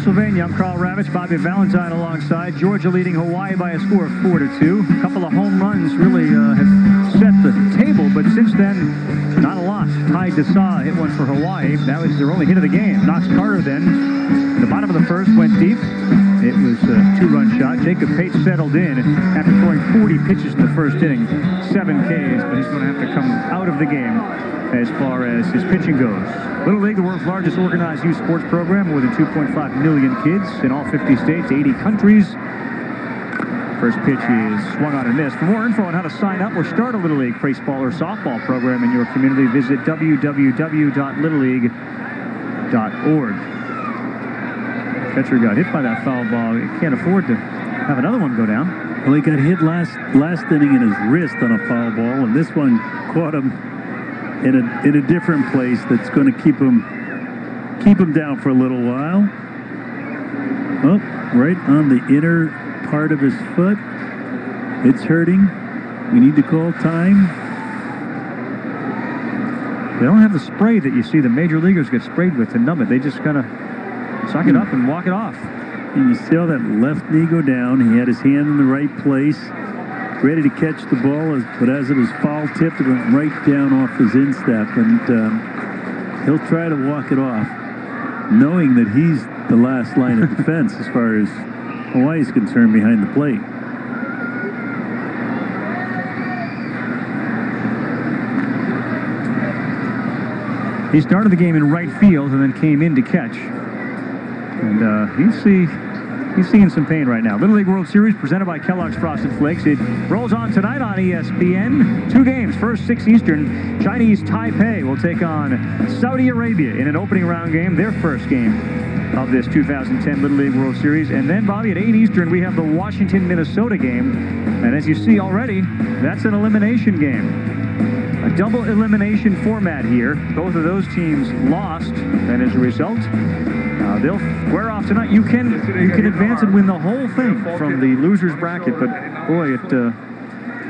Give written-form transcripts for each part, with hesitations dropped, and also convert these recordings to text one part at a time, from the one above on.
Pennsylvania. I'm Carl Ravitch, Bobby Valentine alongside. Georgia leading Hawaii by a score of 4-2. A couple of home runs really have set the table, but since then, not a lot. Ty Desa hit one for Hawaii. That was their only hit of the game. Knox Carter then, in the bottom of the first, went deep. It was a two-run shot. Jacob Pate settled in after throwing 40 pitches in the first inning. 7 Ks, but he's going to have to come out of the game as far as his pitching goes. Little League, the world's largest organized youth sports program, more than 2.5 million kids in all 50 states, 80 countries. First pitch is swung on and missed. For more info on how to sign up or start a Little League baseball or softball program in your community, visit www.littleleague.org. Catcher got hit by that foul ball. He can't afford to have another one go down. Well, he got hit last inning in his wrist on a foul ball, and this one caught him in a different place that's going to keep him down for a little while. Oh, right on the inner part of his foot. It's hurting. We need to call time. They don't have the spray that you see the major leaguers get sprayed with to numb it. They just kind of suck it up and walk it off. And you see how that left knee go down. He had his hand in the right place, ready to catch the ball, but as it was foul tipped, it went right down off his instep, and he'll try to walk it off, knowing that he's the last line of defense as far as Hawaii's concerned behind the plate. He started the game in right field and then came in to catch. And he's seeing some pain right now. Little League World Series presented by Kellogg's Frosted Flakes. It rolls on tonight on ESPN. 2 games. First, 6 Eastern. Chinese Taipei will take on Saudi Arabia in an opening round game, their first game of this 2010 Little League World Series. And then, Bobby, at 8 Eastern, we have the Washington-Minnesota game. And as you see already, that's an elimination game. A double elimination format here. Both of those teams lost, and as a result, they'll square off tonight. You can advance and win the whole thing from the loser's bracket, but boy,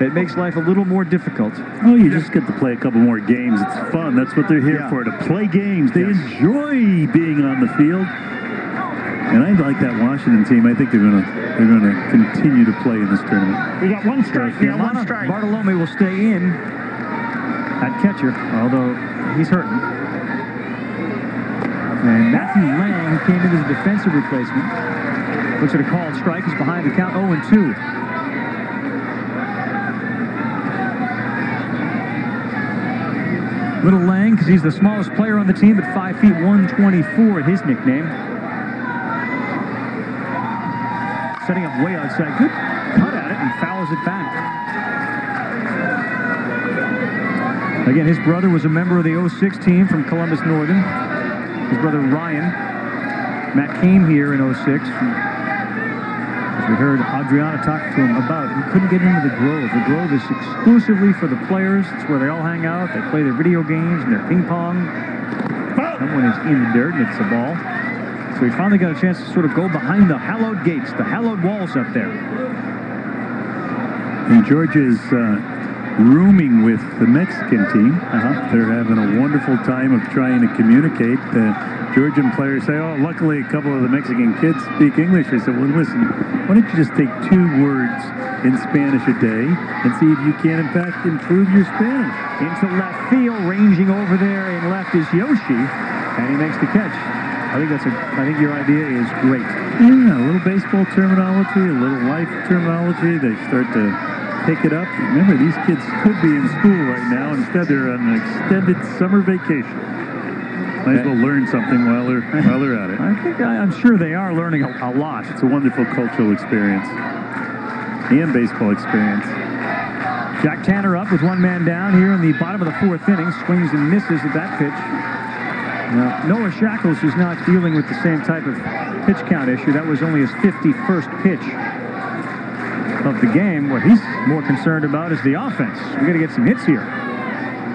it makes life a little more difficult. Oh, you just get to play a couple more games. It's fun. That's what they're here for, to play games. They enjoy being on the field. And I like that Washington team. I think they're gonna continue to play in this tournament. We got one strike. Bartolome will stay in at catcher, although he's hurting. And Matthew Lang, who came in as a defensive replacement, looks at a called strike. He's behind the count, 0-2. Little Lang, because he's the smallest player on the team at 5 feet 124 at his nickname. Setting up way outside. Good cut at it and fouls it back. Again, his brother was a member of the 06 team from Columbus Northern. His brother Ryan. Matt came here in 06. As we heard Adriana talk to him about, he couldn't get into the Grove. The Grove is exclusively for the players. It's where they all hang out. They play their video games and their ping pong. Someone is in the dirt and it's a ball. So he finally got a chance to sort of go behind the hallowed gates, the hallowed walls up there. And Georgia's rooming with the Mexican team. They're having a wonderful time of trying to communicate. The Georgian players say, oh, luckily a couple of the Mexican kids speak English. I said, well, listen, why don't you just take 2 words in Spanish a day and see if you can, in fact, improve your Spanish. Into left field, ranging over there in left is Yoshi, and he makes the catch. I think your idea is great. Yeah, a little baseball terminology, a little life terminology. They start to pick it up. Remember, these kids could be in school right now. Instead, they're on an extended summer vacation. Might as well learn something while they're at it. I'm sure they are learning a lot. It's a wonderful cultural experience and baseball experience. Jack Tanner up with 1 man down here in the bottom of the 4th inning. Swings and misses at that pitch. Now, Noah Shackles is not dealing with the same type of pitch count issue. That was only his 51st pitch of the game. What he's more concerned about is the offense. We got to get some hits here.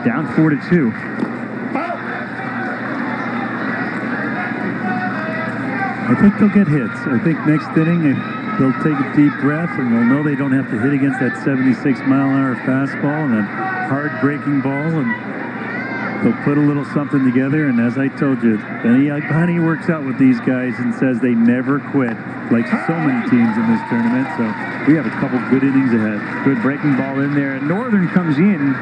Down 4-2. I think they'll get hits. I think next inning they'll take a deep breath and they'll know they don't have to hit against that 76-mile-an-hour fastball and that hard breaking ball, and They'll put a little something together, and as I told you, Benny Agbani works out with these guys and says they never quit, like so many teams in this tournament. So we have a couple good innings ahead. Good breaking ball in there. Northern comes in,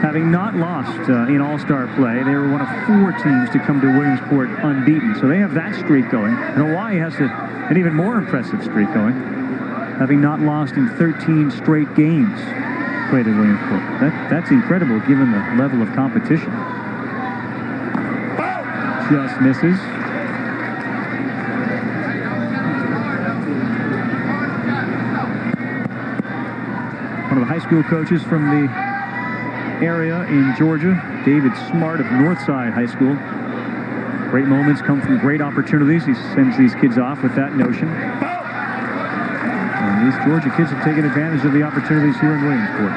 having not lost in All-Star play. They were one of 4 teams to come to Williamsport unbeaten. So they have that streak going. And Hawaii has an even more impressive streak going, having not lost in 13 straight games played at Williamsport. That's incredible given the level of competition. Just misses. One of the high school coaches from the area in Georgia, David Smart of Northside High School. Great moments come from great opportunities. He sends these kids off with that notion. And these Georgia kids have taken advantage of the opportunities here in Williamsport.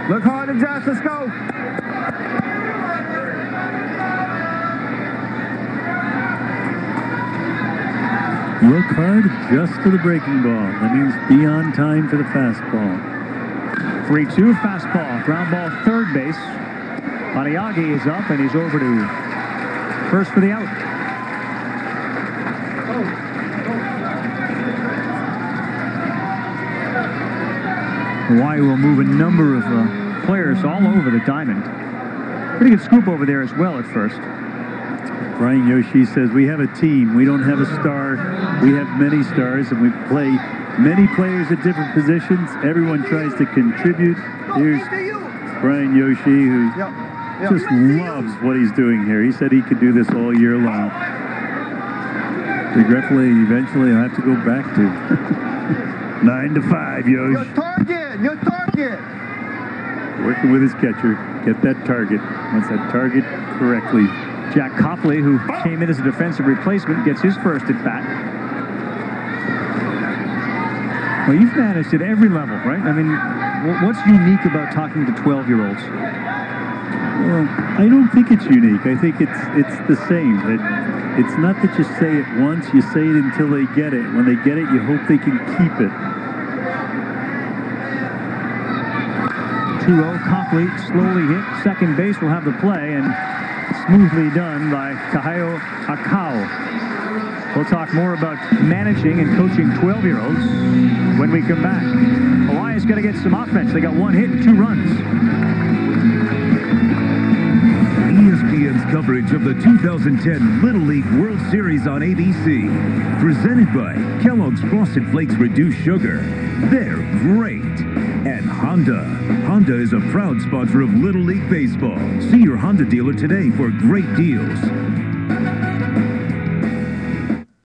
Look hard and Josh, let's go. Look hard just for the breaking ball. That means be on time for the fastball. 3-2 fastball. Ground ball third base. Mariagi is up and he's over to first for the out. Hawaii will move a number of players all over the diamond. Pretty good scoop over there as well at first. Brian Yoshi says, we have a team. We don't have a star. We have many stars, and we play many players at different positions. Everyone tries to contribute. Here's Brian Yoshi, who just loves what he's doing here. He said he could do this all year long. Regretfully, eventually I'll have to go back to 9 to 5, Yoshi. Your target. Working with his catcher. Get that target. Wants that target correctly. Jack Copley, who came in as a defensive replacement, gets his first at bat. Well, you've managed at every level, right? I mean, what's unique about talking to 12-year-olds? Well, I don't think it's unique. I think it's the same. It's not that you say it once, you say it until they get it. When they get it, you hope they can keep it. 2-0, Copley slowly hit. Second base will have the play, and smoothly done by Kahayo Akau. We'll talk more about managing and coaching 12-year-olds when we come back. Hawaii's got to get some offense. They got 1 hit and 2 runs. ESPN's coverage of the 2010 Little League World Series on ABC. Presented by Kellogg's Frosted Flakes Reduced Sugar. They're great. And Honda. Honda is a proud sponsor of Little League Baseball. See your Honda dealer today for great deals.